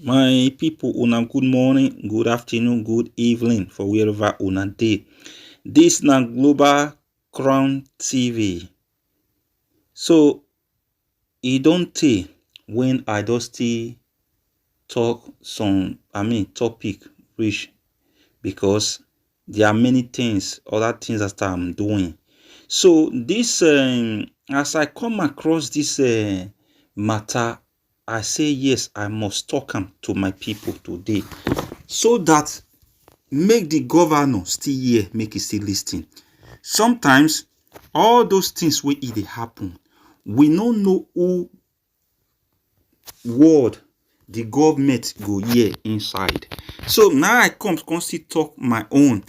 My people, una good morning, good afternoon, good evening for wherever una dey. This na Global Crown TV. So e don tey when I don still talk topic reach, because there are many things, other things that I'm doing. So this as I come across this matter, I say yes, I must talk am to my people today, so that make the governor still hear, make e still lis ten. Sometimes all those things wey e dey happen, we no know who word the government go hear inside. So now I come still talk my own,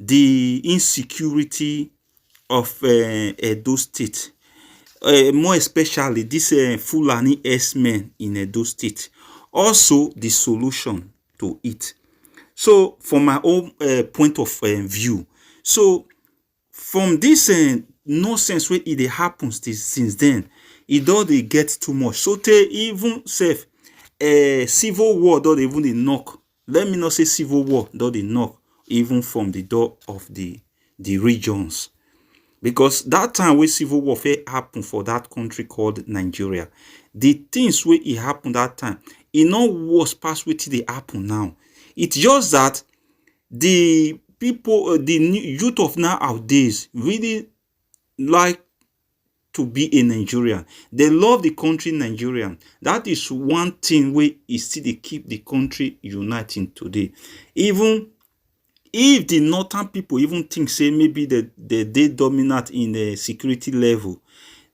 the insecurity of Edo State, more especially this Fulani Herdsmen in Edo State, also the solution to it. So from my own point of view, so from this nonsense wey e dey happen since then, e don dey get too much, so tey even sef civil war don dey even dey knock. Let me not say civil war don dey knock even from the door of the regions, because that time wey civil war fit happen for that country called Nigeria, the things wey e happen that time, e no worse pass wetin dey happen now. It's just that the people, the youth of nowadays really like to be a Nigerian. They love the country Nigerian. That is one thing wey e still dey keep the country uniting today. Even if the northern people even think say maybe they dominant in the security level,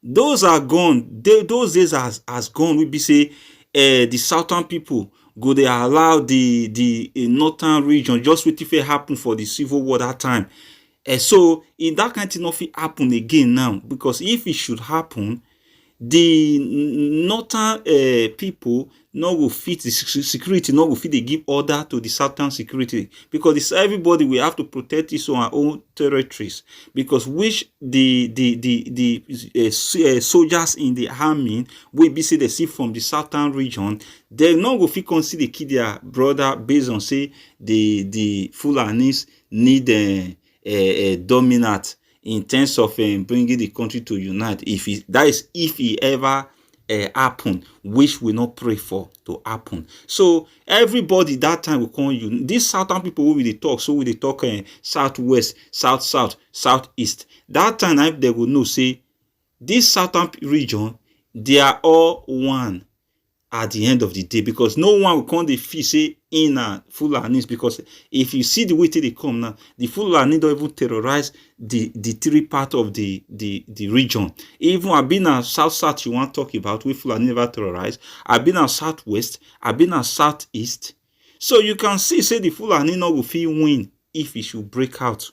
those are gone. Those days has gone. We be say the southern people go dey allow the northern region just wetin fit happen for the civil war that time. So if that kind of thing no fit happen again now, because if it should happen, the northern people no go fit, the security no go fit dey give order to the southern security, because everybody will have to protect his own territories, because which the soldiers in the army wey be say they see from the southern region, they no go fit come see dey kill their brother based on say the Fulanis need dominate in terms of bringing the country to unite. If it ever happen, which we not pray for to happen. So everybody that time will come you. These southern people wey we dey talk, so we dey talk southwest, southeast. That time they will know say this southern region, they are all one at the end of the day, because no one will come dey feel say in a Fulanis, because if you see the way they come now, the Fulani don't even terrorize the three part of the region. Even I've been a south you want to talk about, we Fulani never terrorize. I've been a southwest, I've been a southeast. So you can see say the Fulani no will feel win if it should break out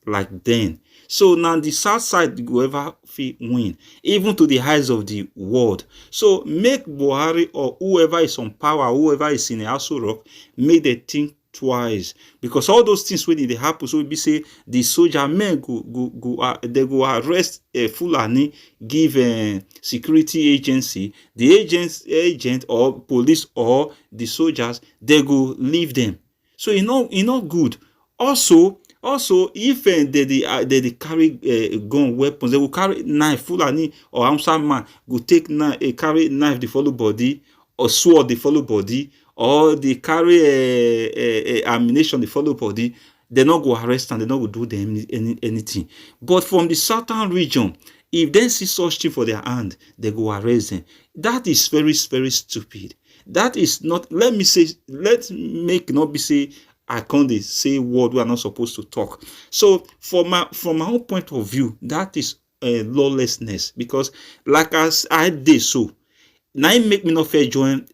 like then. So now the south side go ever fit win, even to the heights of the world. So make Buhari or whoever is on power, whoever is in the Aso Rock, make they think twice, because all those things when they happen, so we be say the soldier men they go arrest a Fulani, give security agency, the agent or police or the soldiers, they go leave them. So you know good. Also, if they carry gun weapons, they will carry knife. Fulani or Hausa man go take knife, carry knife the follow body, or sword the follow body, or they carry ammunition the follow body. They not go arrest and they not go do them anything. But from the southern region, if they see such thing for their hand, they go arrest them. That is very, very stupid. That is not. Let make not be say I can't say word we are not supposed to talk. So from my own point of view, that is lawlessness, because like as I did so, now it make me not fair join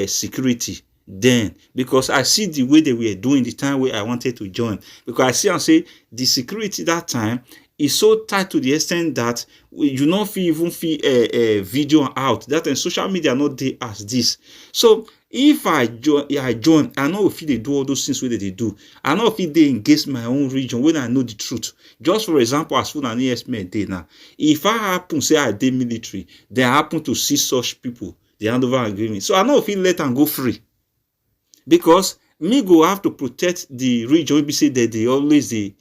security then, because I see the way they were doing the time where I wanted to join, because I see and say the security that time is so tight to the extent that you not feel even feel a video out that, and social media not there as this. So if I join, I know if they do all those things where they do. I know if they engage my own region when I know the truth. Just for example, as soon as Herdsmen day now, if I happen say I did military, they happen to see such people, they hand over agreement. So I know if let them go free. because me go have to protect the region wey be say that they always they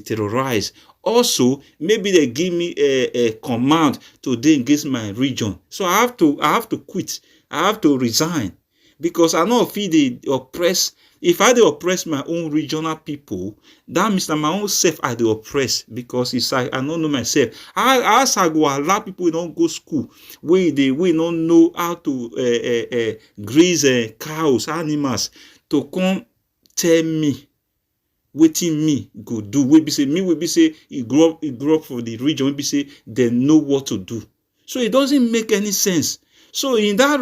terrorize. Also maybe they give me a command to dey against my region, so I have to quit, I have to resign, because I no fit dey oppress. If I dey oppress my own regional people, that means na my own self I dey oppress, because it's like I no know myself. As I go allow people wey don go school, wey no know how to graze cows, animals, to come tell me wetin me go do, wey be say e grow up for the region, wey be say dem know what to do. So it doesn't make any sense. So in that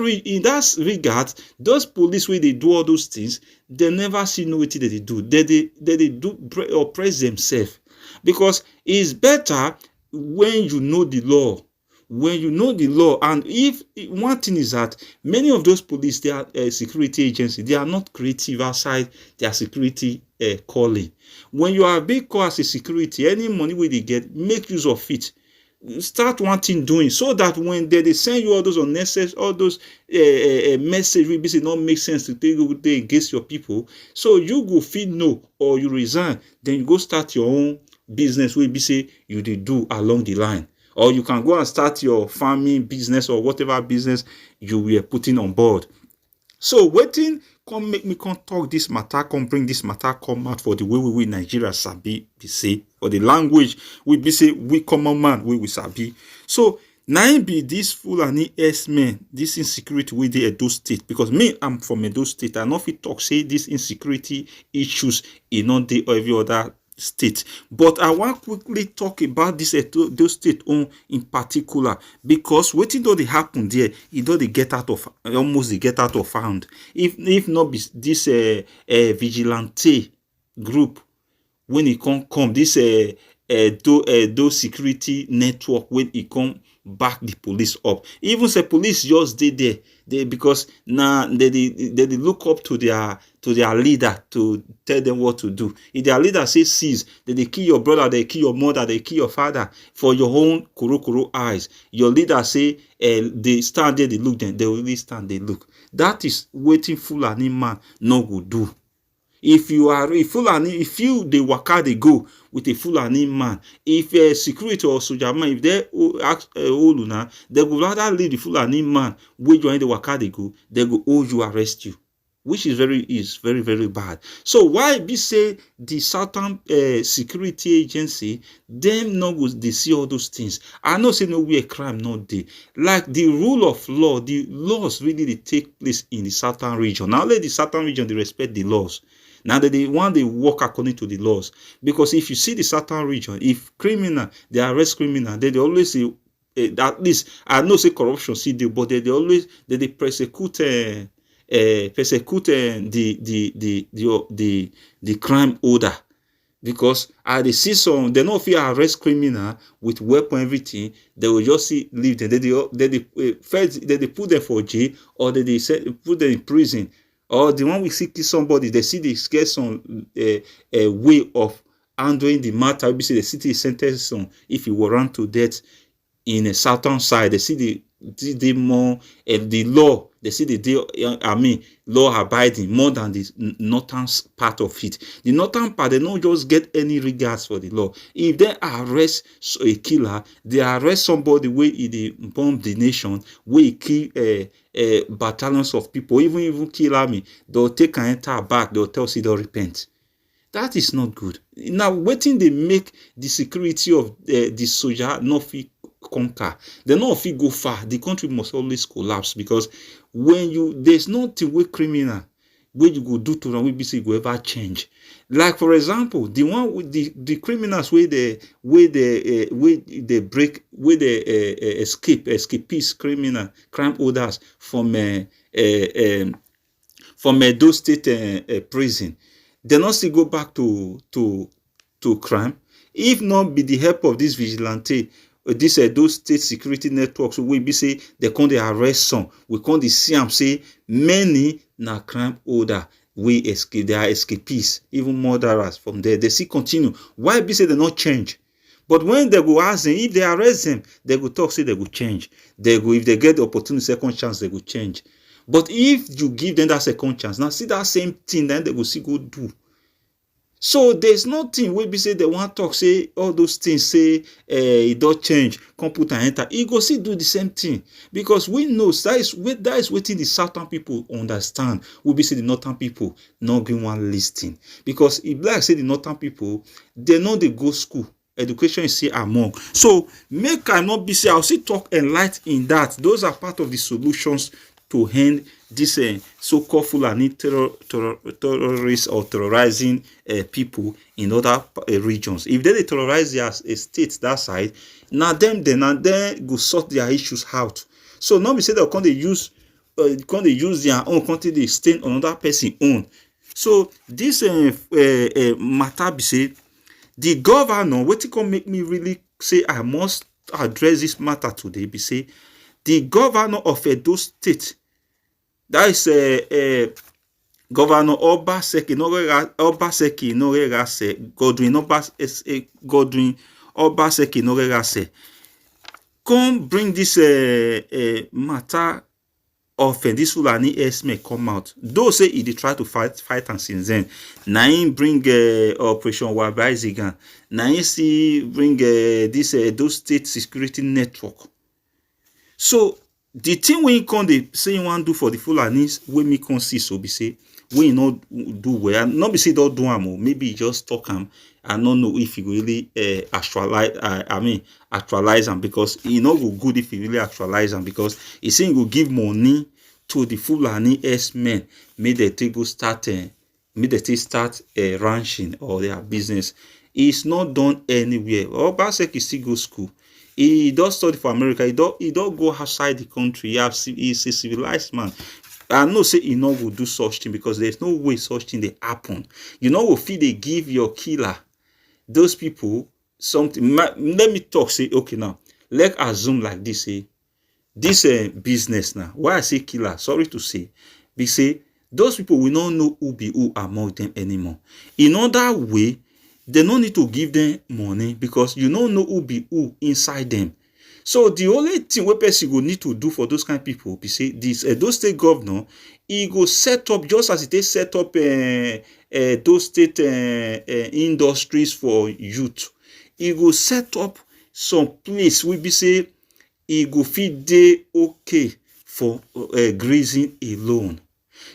regard, those police wey dey do all those things, they never see know wetin they do. They do oppress themselves, because it's better when you know the law. When you know the law, and if one thing is that many of those police, they are security agencies, they are not creative outside their security calling. When you are being called as a security, any money wey they get, make use of it. Start one thing doing, so that when they send you all those unnecessary, all those message wey be say not make sense to take go against your people, so you go fit know, or you resign, then you go start your own business wey be say you dey do along the line. Or you can go and start your farming business, or whatever business you were putting on board. So wetin come make me come talk this matter, come bring this matter come out for the way we Nigeria sabi be say, for the language we be say we common man we sabi. So na im be this Fulani herdsmen, this insecurity wey dey Edo State, because me I'm from Edo State. I no fit talk say this insecurity issues e no dey every other state, but I want quickly talk about this Edo State own in particular, because wetin don dey happen there, e don dey get out of, almost dey get out of hand. If not be this vigilante group when e come this Edo security network, when e come back the police up. Even say police just dey there, because now they look up to their leader to tell them what to do. If their leader say seize, they kill your brother, they kill your mother, they kill your father for your own kuro eyes. Your leader say they stand there, they look, them they really stand, they look. That is wetin Fulani man no go do. If you are a Fulani, if you dey waka dey go with a Fulani man, if a security or soldier man, if they ask Oluna, they go rather leave the Fulani man wey join the waka dey go, they go hold you, arrest you, which is very, very bad. So why be say the Southern security agency, them no go dey see all those things? I know say nowhere crime not dey. Like the rule of law, the laws really dey take place in the Southern region. Now let the Southern region they respect the laws. Now that they want, they work according to the laws. Because if you see the Southern region, if criminal, they arrest criminal, they always say, at least I know say corruption see they, but they always they persecute the crime order. Because they see some, they not feel arrest criminal with weapon, everything, they will just see leave them. They put them for jail, or they put them in prison. Or the one we see kill somebody, they see they get some way of handling the matter. We see the city sentence on if he were run to death in a southern side. They see the more the law. They see law abiding more than the northern part of it. The northern part, they don't just get any regards for the law. If they arrest a killer, they arrest somebody where they bomb the nation, where he kill battalions of people, even kill army, they'll take an entire back, they'll tell you they'll repent. That is not good. Now, waiting they make the security of the soldier not fit conquer. They not fit go far. The country must always collapse, because when there's nothing with criminal where you go do to them, we be say go ever change. Like for example, the one with the criminals where they escapees, crime orders from Edo State prison, they not still go back to crime. If not be the help of this vigilante, this those state security networks, so we be say they can't arrest some, we can't see them say many na crime order we escape, they are escapees, even murderers from there. They still continue. Why be say they not change? But when they go ask them, if they arrest them, they go talk, say they go change. They go, if they get the opportunity, second chance, they go change. But if you give them that second chance, now see that same thing, then they will see go do. So there's nothing wey be say they want talk say all those things say e don change, come put and enter. E go still do the same thing, because we know that is wetin the southern people understand. We be say the northern people not gree one lis ten, because e be like say the northern people they no dey go school. Education is still among. So make I not be say I'll still talk enlight in that. Those are part of the solutions to end this so-called Fulani terrorists or terrorizing people in other regions. If they terrorize their states that side, now them go sort their issues out. So now we say they can't use their own country, they stay on another person own. So this matter be say the governor, wetin come make me really say I must address this matter today be say the governor of Edo State, that is Governor Obaseki Norerase, Godwin Obaseki Norerase, come bring this matter of this Fulani Herdsmen come out. Though say he dey try to fight and since then. Na him bring Operation Wabai. Na him see bring this those state security network. So the thing we can dey say you want do for the Fulanis, we me can see so be say we not do well. Not be say don't do am, maybe just talk am. I don't know if he really actualize them, because he not go good if he really actualize them, because he saying he go give money to the Fulani Herdsmen, make they take go start ranching or their business. It's not done anywhere. Obaseki still go school. He does study for America. He don't go outside the country. He's a civilized man. I know say he not go do such thing, because there's no way such thing they happen. You know, if they give your killer, those people something. Let me talk. Say okay now. Let's assume like this. Say this business now. Why I say killer? Sorry to say, they say those people will not know who be who among them anymore. In other way, they no need to give them money, because you don't know who be who inside them. So the only thing we person go need to do for those kind of people be say this those state governor, he go set up, just as it is set up those state industries for youth. He go set up some place we be say he go fit dey okay for grazing alone.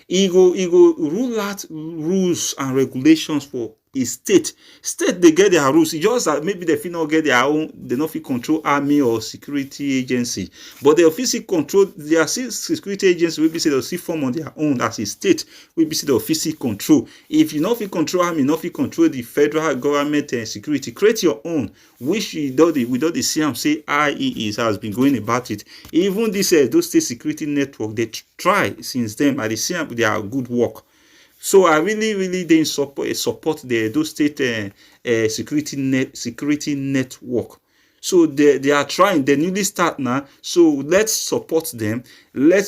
He go rule out rules and regulations for a state. They get their rules. It's just that maybe they feel not get their own, they not feel control army or security agency. But they officially control their security agency will be say they'll see form on their own as a state. Will be say the official control. If you not feel control army, not feel control the federal government and security, create your own. Which we don't the CM say IE has been going about it. Even this those state security network, they try since then, and they see their good work. So I really didn't support those state security network. So they are trying. They newly start now. So let's support them. We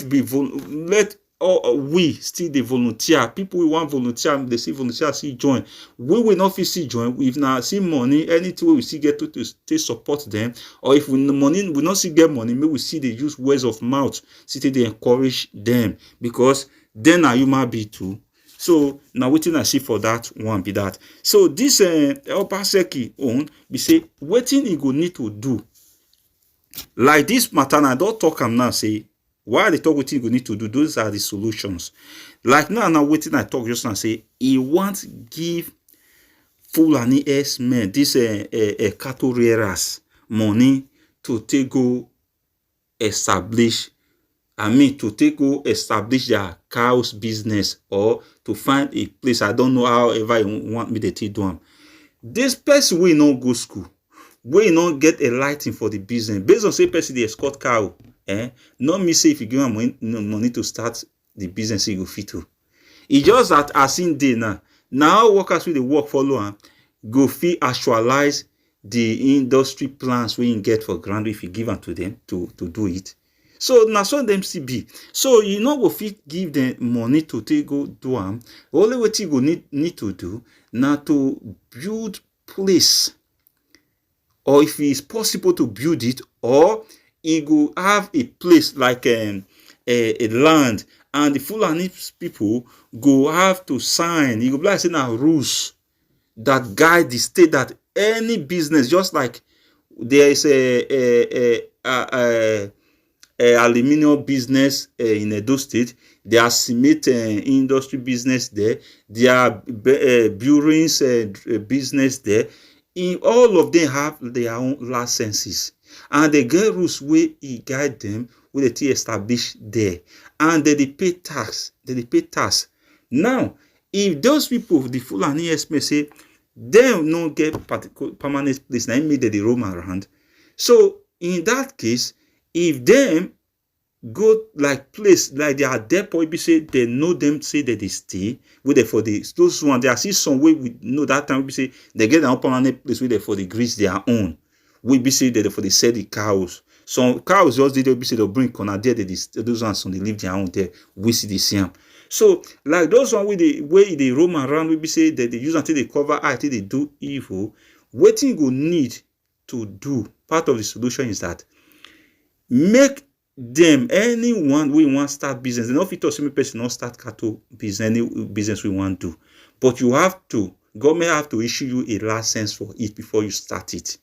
still the volunteer. People we want volunteer. They see volunteer see join. We will not see join. If now see money, anything we see get to stay support them. Or if we money we not see get money, maybe we see they use words of mouth. See they encourage them, because then are human being too. So now waiting I see for that one be that. So this Obaseki own be say waiting he go need to do. Like this matter, I don't talk am now say why they talk waiting he go need to do. Those are the solutions. Like now waiting I talk just now say he want give Fulani Herdsmen, this cattle rearers money to take go establish. To take go establish their cows business, or to find a place. I don't know however you want me to do them. This person will not go school, will not get a lighting for the business. Based on say person they escort cow, not me say if you give him money to start the business, he go fit to. It's just that as in day now workers with the work follow and go fit actualize the industry plans we get for ground if you give them to them to do it. So now so them still be. So you know go fit give them money to take go do them. Only what you go need to do now to build place, or if it's possible to build it, or you go have a place like a land and the Fulani people go have to sign. You go be like saying rules that guide the state, that any business, just like there is a aluminium business in Edo State, there are cement industry business there, there are buildings business there. In all of them have their own licenses, and they get rules where e guide them, wey they establish there, and they pay tax. Now, if those people, the Fulani herdsmen, say dem no get permanent place, na im make dem dey roam around. So in that case, if them go like place like their depot, be say they know them, say that they stay with them for the those one. There are still some way we know that time we say they get their own permanent place with them for the grease their own. We be say that for the sell the cows. Some cows just did be say they'll bring corner there. Those ones when they leave their own there. We see the same. So like those one with the way they roam around, we be say that they use until they cover eye, until they do evil. What you go need to do, part of the solution is that make them, anyone we want start business. They not fit us, person not start cattle business, any business we want to do. But you have to, government have to issue you a license for it before you start it.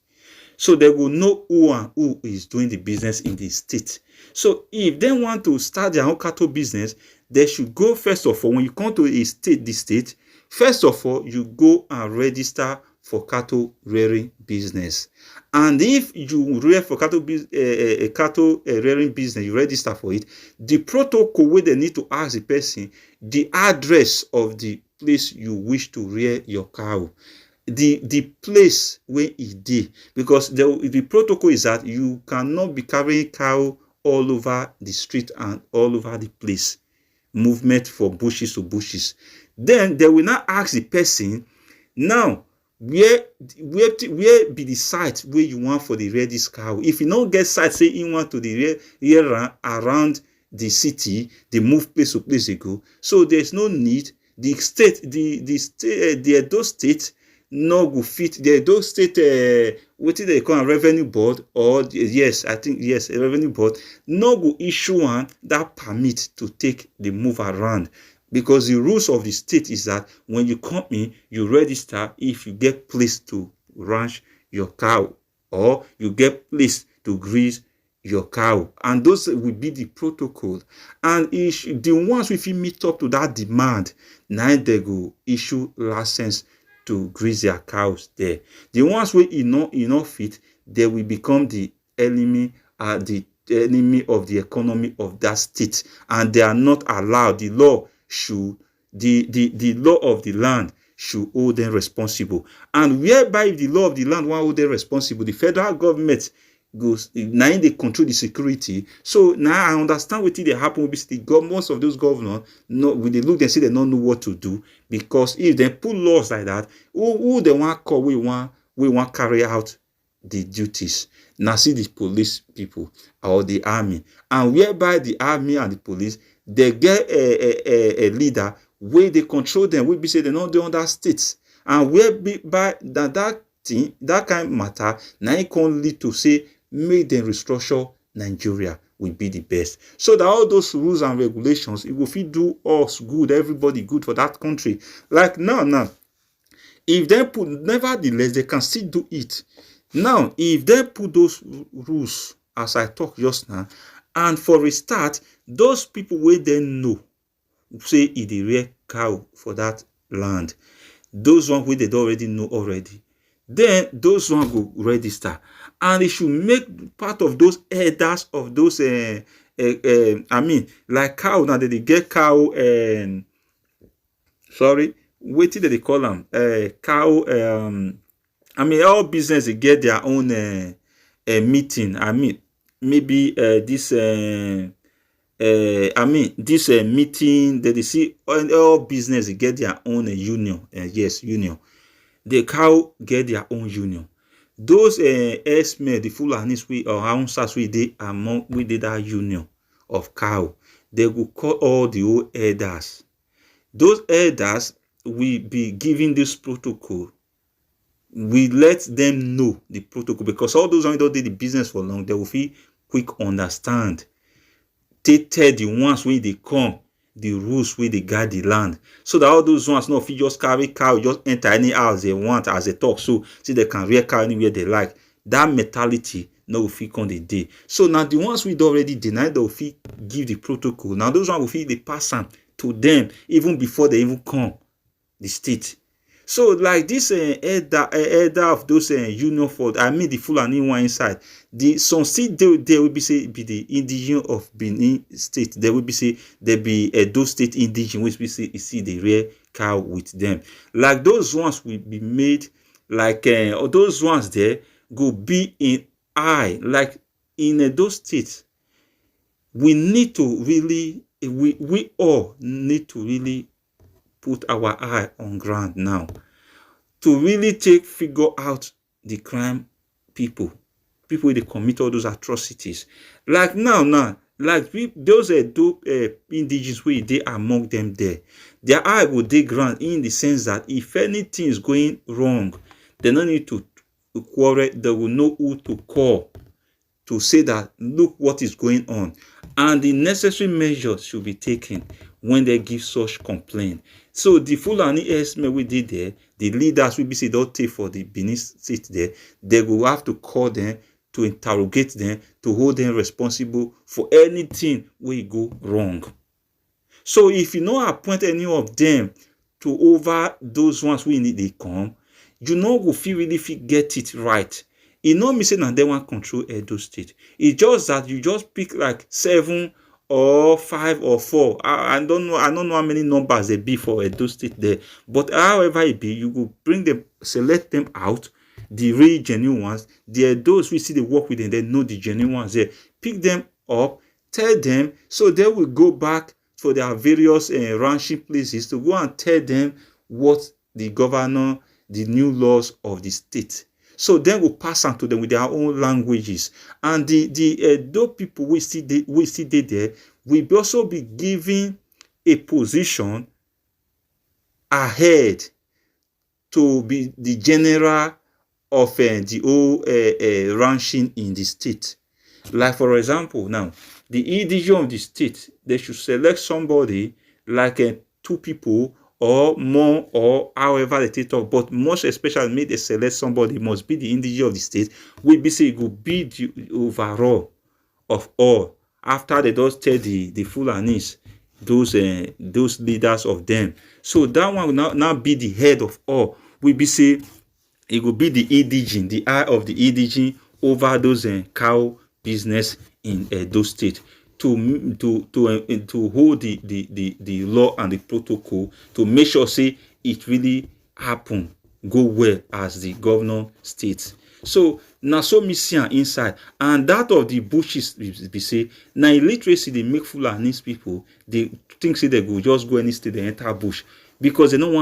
So they will know who is doing the business in the state. So if they want to start their own cattle business, they should go first of all, when you come to a state, the state, first of all, you go and register for cattle rearing business. And if you rear for cattle rearing business, you register for it, the protocol where they need to ask the person the address of the place you wish to rear your cow, the place where it is, because the protocol is that you cannot be carrying cow all over the street and all over the place, movement from bushes to bushes. Then they will not ask the person, now where be the site where you want for the rear this cow. If you don't get site, say you want to the rear around the city, they move place to place they go. So there's no need. The state, the Edo State no go fit. The Edo State what they call a revenue board, or yes, I think yes, a revenue board no go issue one that permit to take the move around. Because the rules of the state is that when you come in, you register if you get place to ranch your cow, or you get place to grease your cow. And those will be the protocol. And the ones if you meet up to that demand, now they go issue license to grease their cows there. The ones where you know fit, they will become the enemy of the economy of that state. And they are not allowed. The law should, the law of the land should hold them responsible. And whereby the law of the land will hold them responsible, the federal government goes, now they control the security. So now I understand what they happen with the most of those governors, no, when they look and say they don't know what to do. Because if they put laws like that, who they want call, we want carry out the duties. Now see the police people or the army, and whereby the army and the police, they get a leader where they control them, we be say they not do other states, and whereby that thing, that kind of matter, now it can lead to say make them restructure Nigeria will be the best. So that all those rules and regulations, it will fit do us good, everybody good for that country. Like now, if they put, nevertheless, they can still do it. Now, if they put those rules, as I talked just now, and for a start, those people where they know, say if they rear cow for that land, those ones where they don't already know already, then those ones go register, and they should make part of those elders of those I mean, like cow now that they get cow and sorry, what did they call them? Cow I mean, all business they get their own meeting. I mean, maybe this I mean, this meeting that they see all business they get their own union. Yes, union. The cow get their own union. Those herdsmen, the Fulanis we or Hausas we they among we did that union of cow. They will call all the old elders. Those elders will be giving this protocol. We let them know the protocol, because all those who don't do the business for long, they will feel quick understand. They tell the ones when they come, the rules wey dey guide the land, so that all those ones no fit just carry cow just enter any house they want as they talk, so say they can rear cow anywhere they like. That mentality no go fit come the day. So now the ones we don already deny, they will fit give the protocol. Now those ones will fit dey pass am to them even before they even come the state. So like this elder of those union for, I mean the Fulani one inside, the some still there will be say be the indigenous of Benin state. There will be say there be those state indigenous which we say you see the rare cow with them. Like those ones will be made like those ones there go be in eye like in those states. We need to really we all need to really put our eye on ground now to really figure out the crime people they commit all those atrocities. Like now, like those indigenous way they among them there, their eye will dey ground in the sense that if anything is going wrong, they don't need to quarrel. They will know who to call to say that look what is going on, and the necessary measures should be taken when they give such complaint. So the Fulani Herdsmen we did there, the leaders will be say don't take for the Benin state there, they will have to call them to interrogate them, to hold them responsible for anything will go wrong. So if you not appoint any of them to over those ones we need they come, you know go feel really get it right. It not me say that they want control Edo State. It's just that you just pick like 7 or 5 or 4. I don't know how many numbers they be for Edo State there. But however it be, you will bring them, select them out, the real genuine ones. Those we see they work with them, they know the genuine ones there. Pick them up, tell them, so they will go back for their various ranching places to go and tell them what the governor, the new laws of the state. So then we'll pass on to them with their own languages. And those people we see there will also be given a position ahead to be the general of the whole ranching in the state. Like for example, now the EDG of the state, they should select somebody like 2 people or more, or however they talk, but most especially make they select somebody must be the indigenous of the state. We be say it will be the overall of all. After they just tell the Fulanis, those leaders of them. So that one will now be the head of all. We be say it will be the EDG, the eye of the EDG over those cow business in those states. To hold the law and the protocol to make sure say it really happen, go well as the governor states. So now so mission inside, and that of the bushes be say now illiteracy they make Fulani people they think say they go just go any state they enter bush because they don't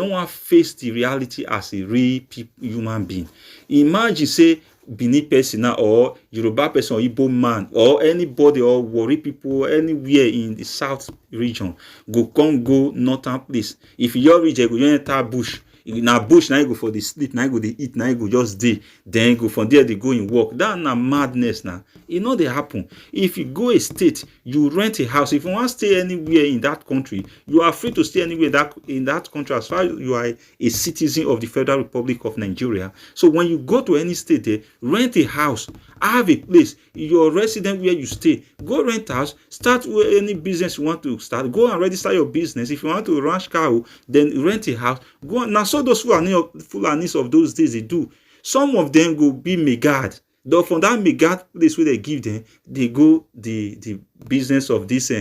want face the reality as a real human being. Imagine say Benin person or Yoruba person or Igbo man or anybody or Warri people anywhere in the south region go northern place. If your region go enter bush, na bush now you go for the sleep, now you go the eat, now you go just day, then go from there they go in work. That na madness now. It know they happen. If you go a state, you rent a house. If you want to stay anywhere in that country, you are free to stay anywhere in that country as far as you are a citizen of the Federal Republic of Nigeria. So when you go to any state there, rent a house, have a place, your resident where you stay, go rent a house, start any business you want to start, go and register your business. If you want to ranch cow, then rent a house, go on. Now so those Fulanis of those days they do. Some of them go be megad. Though from that megad place where they give them, they go the business of this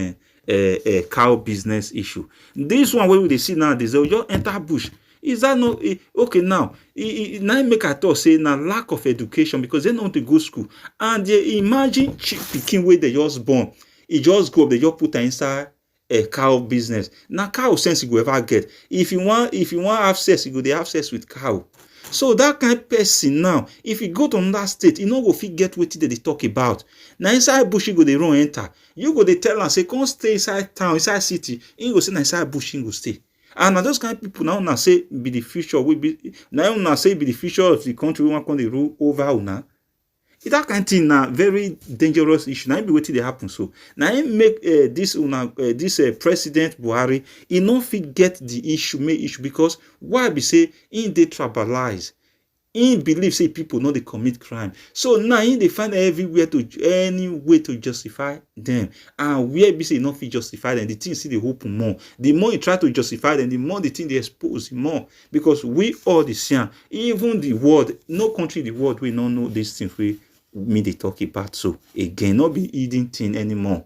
cow business issue. This one where they see now, they say, just enter bush. Is that not okay now? Now make I thought say now lack of education because they don't want to go school. And they imagine picking where they just born. It just go up, they just put inside a cow business. Now cow sense you go ever get. If you want have sex, you go they have sex with cow. So that kind of person now, if you go to another state, you know go fit get what they talk about. Now inside bush you go they run enter. You go they tell and say come stay inside town, inside city. You go say inside bush you go stay. And now those kind of people now say be the future will be now say be the future of the country we want to rule over una. That kind of thing na very dangerous issue. Now be wetin dey happen so. Now make this President Buhari, he no fit get the issue, make issue, because why be say in dey tribalize. He believe say people no dey commit crime. So now he dey find everywhere to any way to justify them. And where be say no fit justify them, the thing still dey open more. The more you try to justify them, the more the thing dey expose more. Because we all the same, even the world, no country in the world we no know this thing wey me dey talk about. So again, not be hidden thing anymore.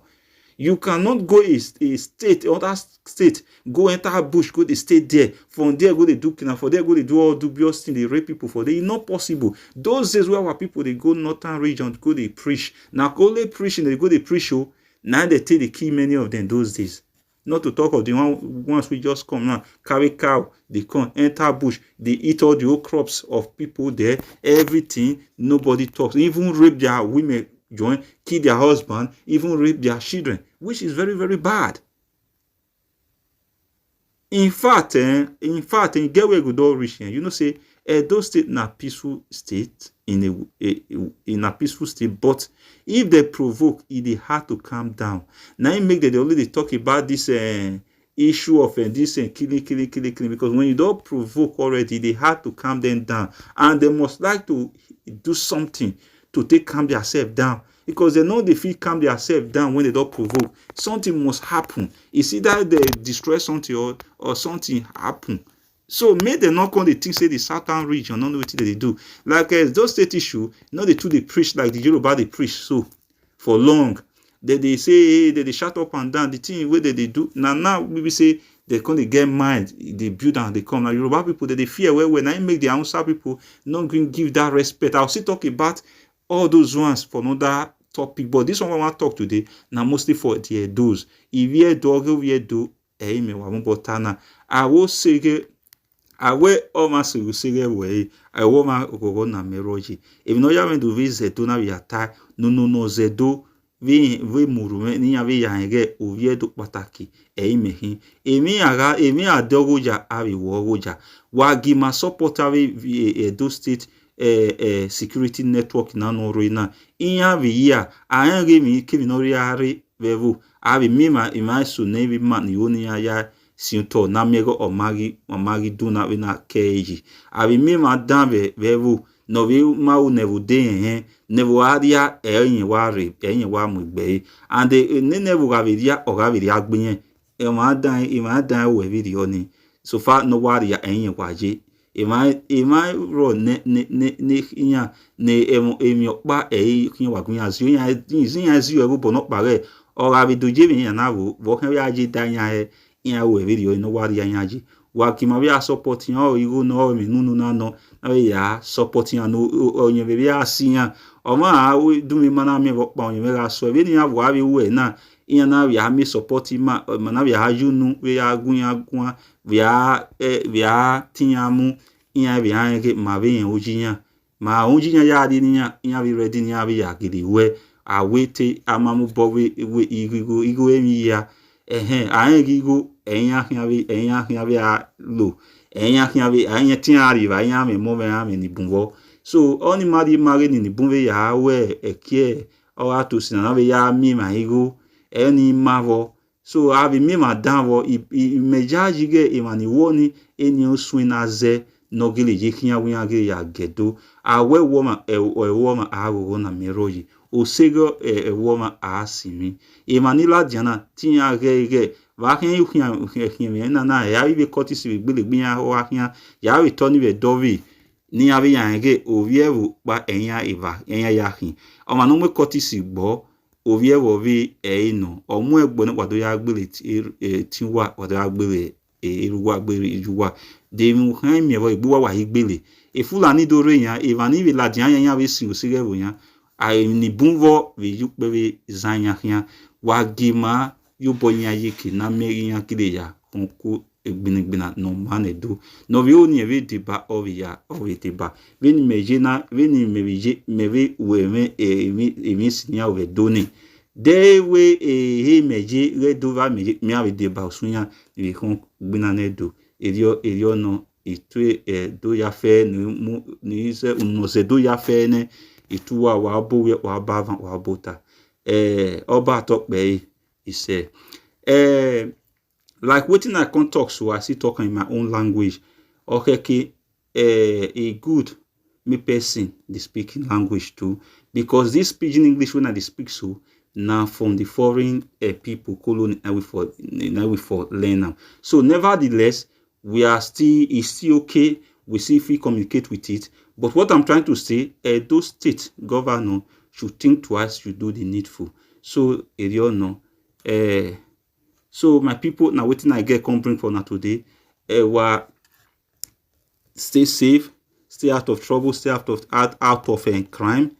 You cannot go a state, other state, go enter bush, go dey stay there. From there, go dey do kidnap. For there, go dey do all dubious things, they rape people. For there, it's not possible. Those days where our people they go northern region, go they preach. Now, only preaching, they go they preach. Oh, now they take the key many of them those days. Not to talk of the ones we just come now, carry cow, they come, enter bush, they eat all the old crops of people there, everything, nobody talks. Even rape their women, join, kill their husband, even rape their children, which is very, very bad. In fact, get where good all reach here. You know, say Edo State na peaceful state in a peaceful state, but if they provoke, it hard to calm down. Now it make they only talk about this issue of this killing, because when you don't provoke already, they hard to calm them down, and they must like to do something to take calm themselves down, because they know they feel calm themselves down when they don't provoke. Something must happen. It's either they destroy something or something happen. So may they not come, they think say the southern region, not know what they do. Like those state issue, not the two they preach like the Yoruba they preach so for long. They say, hey, they shut up and down. The thing where they do now we say they come, they get mind, they build and they come. Now Yoruba people they fear when I make the Hausa people not going to give that respect. I'll still talk about all those ones for another topic, but this one I want to talk today now mostly for the Edos. If you do, we do, me wa mbotana. I will say awe oma sege we I will ma go na meroji. If no ya do vi zedo na vi ata no zedo vi murume ni ya vi yange ovie do pataki mehi. Emi adogoja abi wogoja. Wagi ma support abi Edo State security network na no ruina inya vi ya ange mi kimi no riare vevu abi mima imaisu nevi man yoni ya sinto na mego omagi duna wina keji abi mima dambe vevu no vi mau nevu de nevu adia enye wa mugbe and ne nevu gaviria o gaviria gbin e ma dan we video ni so far no waria enye waje Emai ro ne inya ne emi okpa kin wa gun azu yin azu e bo no pare o ga bi doje mi yan na wo kan wi aje dan yan yan we video no wa ri yan aje wa ki ma wi support yan o igo no mi nunu na no na we ya support yan no onye be ya asiyan o ma du mi mana mi bo pa onye me ga so bi ni ya wa bi we na yan na wi ha mi support ma na wi ha junu we ya gun via tinyamu iya via ke mabe ujinya ma ujinya ya di nya iya bi ready nya bi ya gidi we awete amamu bowe we igo emi ya igo enya bi lo enya bi enya tinari ba enya me mo me ni bunwo so oni mari ni bunwe ya we ekie o atu sina be ya mi ma igo eni mavo. So abi mi madanvo imejaji ge imani woni eni oswina ze nogili jikinya winya ge ya gedo awe woma awo na meroji osego woma asimi imanila diana tinya ge wa kan yukinya na ya ibe kotisi be gbelegbin wa kan ya we toni be dovi ni abi yan ge oviewu pa enya yakin o ma no me kotisi gbo ovie wovi no omu egbo ne kwado ya gbele tiwa kwado ya gbele eruwa gbele ijuwa de mu han mi ewo igbo wa igbele Fulani do re yan evani bi la dian yan bi sin osire wo yan ai ni bunvo vi yupe vi zanya yan wa gima yo bonya yiki na meri yan kile ya konku egbinigbina no mane do no vi oni evi deba ovia deba veni meje mevi weme emi sinya we doni de we meje re do va meje mi ave deba osunya vi kon gbina ne do elio no itwe do ya fe ni se uno se do ya fe ne ituwa wa bo we wa bavan wa bota oba talk be is like wetin I can't talk, so I still talk in my own language. Okay, a good me person the speaking language too, because this pidgin English when I speak so now from the foreign people colony now we for learn now. So nevertheless, we are still it's still okay. We see if we communicate with it. But what I'm trying to say, those state governor should think twice, should do the needful. So you know, so my people, now waiting I get come for now today. Stay safe, stay out of trouble, stay out of crime.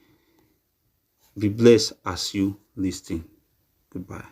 Be blessed as you listen. Goodbye.